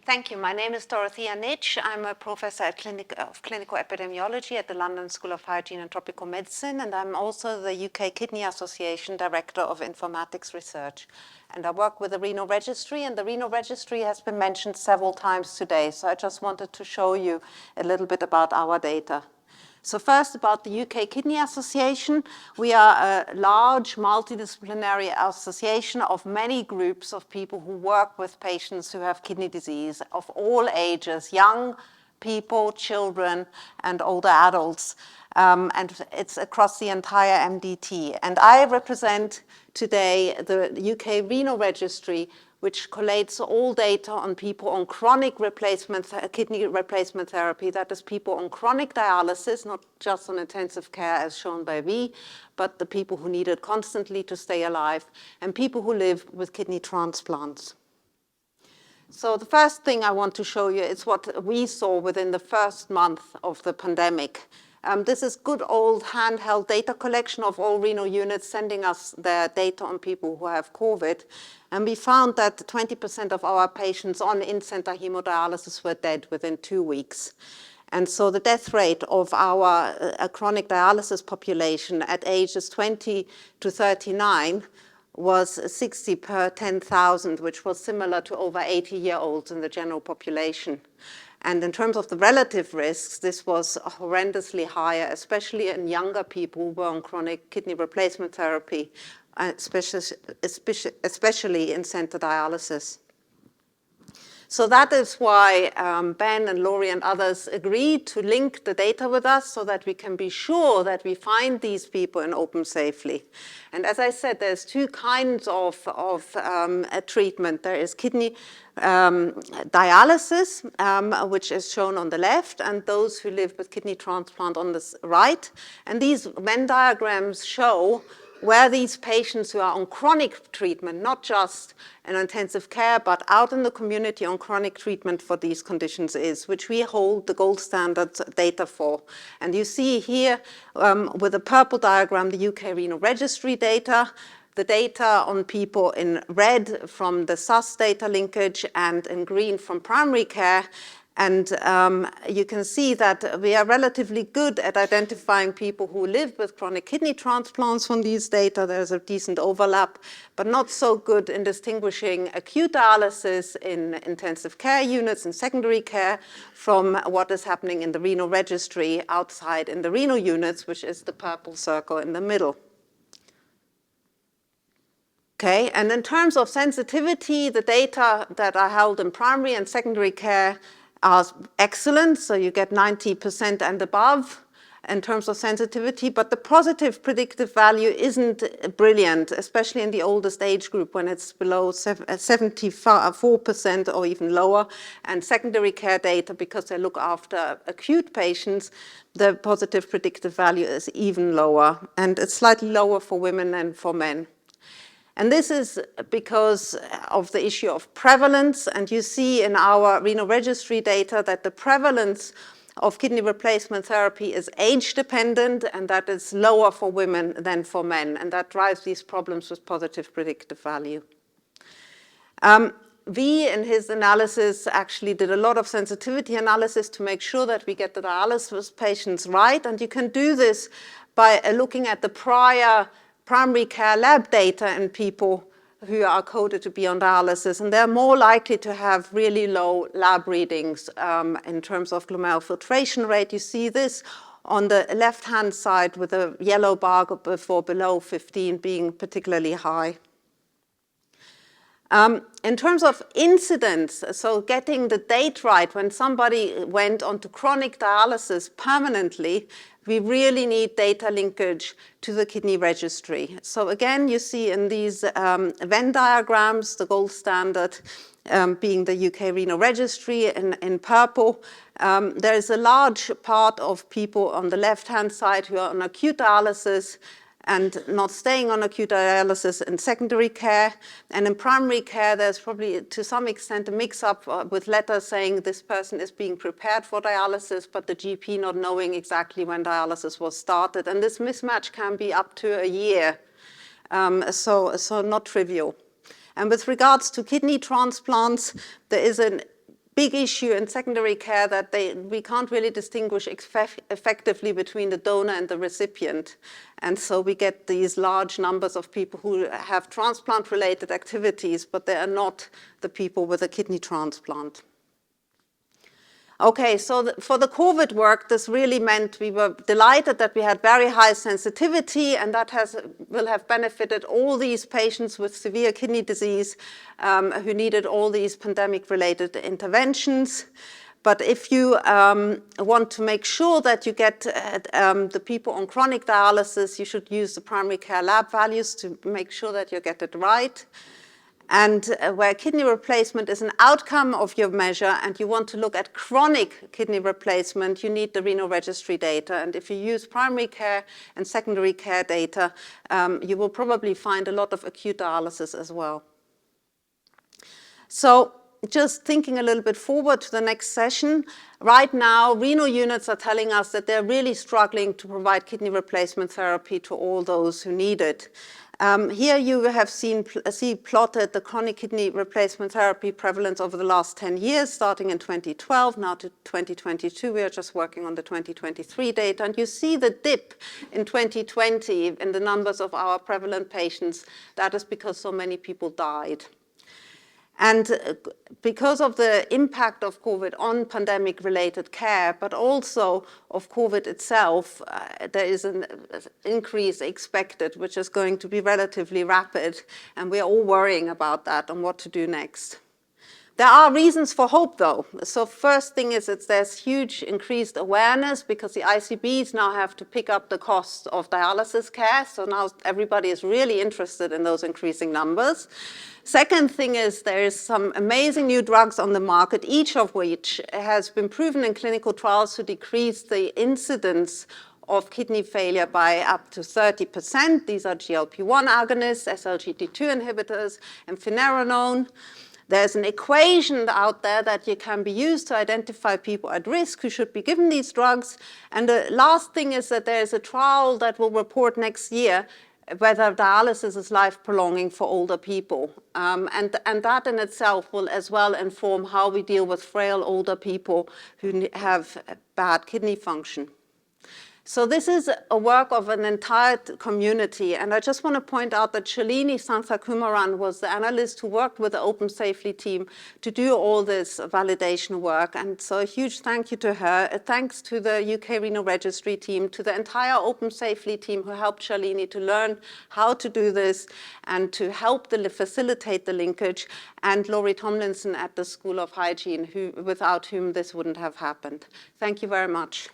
Thank you. My name is Dorothea Nitsch. I'm a professor of clinical epidemiology at the London School of Hygiene and Tropical Medicine, and I'm also the UK Kidney Association Director of Informatics Research. And I work with the Renal Registry, and the Renal Registry has been mentioned several times today, so I just wanted to show you a little bit about our data. So first, about the UK Kidney Association. We are a large multidisciplinary association of many groups of people who work with patients who have kidney disease of all ages, young people, children, and older adults. And it's across the entire MDT. And I represent today the UK Renal Registry, which collates all data on people on chronic kidney replacement therapy, that is people on chronic dialysis, not just on intensive care as shown by V, but the people who need it constantly to stay alive, and people who live with kidney transplants. So the first thing I want to show you is what we saw within the first month of the pandemic. This is good old handheld data collection of all renal units sending us their data on people who have COVID. And we found that 20% of our patients on in-center hemodialysis were dead within 2 weeks. And so the death rate of our chronic dialysis population at ages 20 to 39 was 60 per 10,000, which was similar to over 80-year-olds in the general population. And in terms of the relative risks, this was horrendously higher, especially in younger people who were on chronic kidney replacement therapy, especially in center dialysis. So that is why Ben and Laurie and others agreed to link the data with us so that we can be sure that we find these people in OpenSAFELY. And as I said, there's two kinds of treatment. There is kidney dialysis, which is shown on the left, and those who live with kidney transplant on the right. And these Venn diagrams show where these patients who are on chronic treatment, not just in intensive care, but out in the community on chronic treatment for these conditions is, which we hold the gold standard data for. And you see here with the purple diagram, the UK Renal Registry data, the data on people in red from the SAS data linkage and in green from primary care. And you can see that we are relatively good at identifying people who live with chronic kidney transplants from these data. There's a decent overlap, but not so good in distinguishing acute dialysis in intensive care units and secondary care from what is happening in the renal registry outside in the renal units, which is the purple circle in the middle. Okay, and in terms of sensitivity, the data that are held in primary and secondary care are excellent, so you get 90% and above in terms of sensitivity, but the positive predictive value isn't brilliant, especially in the oldest age group when it's below 74% or even lower, and secondary care data, because they look after acute patients, the positive predictive value is even lower, and it's slightly lower for women than for men. And this is because of the issue of prevalence. And you see in our renal registry data that the prevalence of kidney replacement therapy is age dependent, and that is lower for women than for men. And that drives these problems with positive predictive value. V, in his analysis, actually did a lot of sensitivity analysis to make sure that we get the dialysis patients right. And you can do this by looking at the prior primary care lab data in people who are coded to be on dialysis, and they're more likely to have really low lab readings in terms of glomerular filtration rate. You see this on the left-hand side with a yellow bar for below 15 being particularly high. In terms of incidence, so getting the date right when somebody went onto chronic dialysis permanently, we really need data linkage to the kidney registry. So again, you see in these Venn diagrams, the gold standard being the UK Renal Registry in purple. There is a large part of people on the left-hand side who are on acute dialysis and not staying on acute dialysis in secondary care. And in primary care, there's probably, to some extent, a mix-up with letters saying this person is being prepared for dialysis, but the GP not knowing exactly when dialysis was started. And this mismatch can be up to a year, so not trivial. And with regards to kidney transplants, there is a big issue in secondary care that we can't really distinguish effectively between the donor and the recipient. And so we get these large numbers of people who have transplant-related activities, but they are not the people with a kidney transplant. Okay, so for the COVID work, this really meant we were delighted that we had very high sensitivity, and that will have benefited all these patients with severe kidney disease who needed all these pandemic-related interventions. But if you want to make sure that you get the people on chronic dialysis, you should use the primary care lab values to make sure that you get it right. And where kidney replacement is an outcome of your measure and you want to look at chronic kidney replacement, you need the renal registry data. And if you use primary care and secondary care data, you will probably find a lot of acute dialysis as well. So just thinking a little bit forward to the next session, right now renal units are telling us that they're really struggling to provide kidney replacement therapy to all those who need it. Here you have seen plotted the chronic kidney replacement therapy prevalence over the last 10 years, starting in 2012, now to 2022. We are just working on the 2023 data. And you see the dip in 2020 in the numbers of our prevalent patients. That is because so many people died. And because of the impact of COVID on pandemic-related care, but also of COVID itself, there is an increase expected, which is going to be relatively rapid. And we are all worrying about that and what to do next. There are reasons for hope, though. So first thing is that there's huge increased awareness because the ICBs now have to pick up the cost of dialysis care. So now everybody is really interested in those increasing numbers. Second thing is there is some amazing new drugs on the market, each of which has been proven in clinical trials to decrease the incidence of kidney failure by up to 30%. These are GLP-1 agonists, SGLT2 inhibitors, and finerenone. There's an equation out there that can be used to identify people at risk who should be given these drugs. And the last thing is that there's a trial that will report next year whether dialysis is life-prolonging for older people. And that in itself will as well inform how we deal with frail older people who have bad kidney function. So this is a work of an entire community, and I just want to point out that Shalini Santhakumaran was the analyst who worked with the OpenSAFELY team to do all this validation work, and so a huge thank you to her. Thanks to the UK Renal Registry team, to the entire OpenSAFELY team who helped Shalini to learn how to do this and to help facilitate the linkage, and Laurie Tomlinson at the School of Hygiene, without whom this wouldn't have happened. Thank you very much.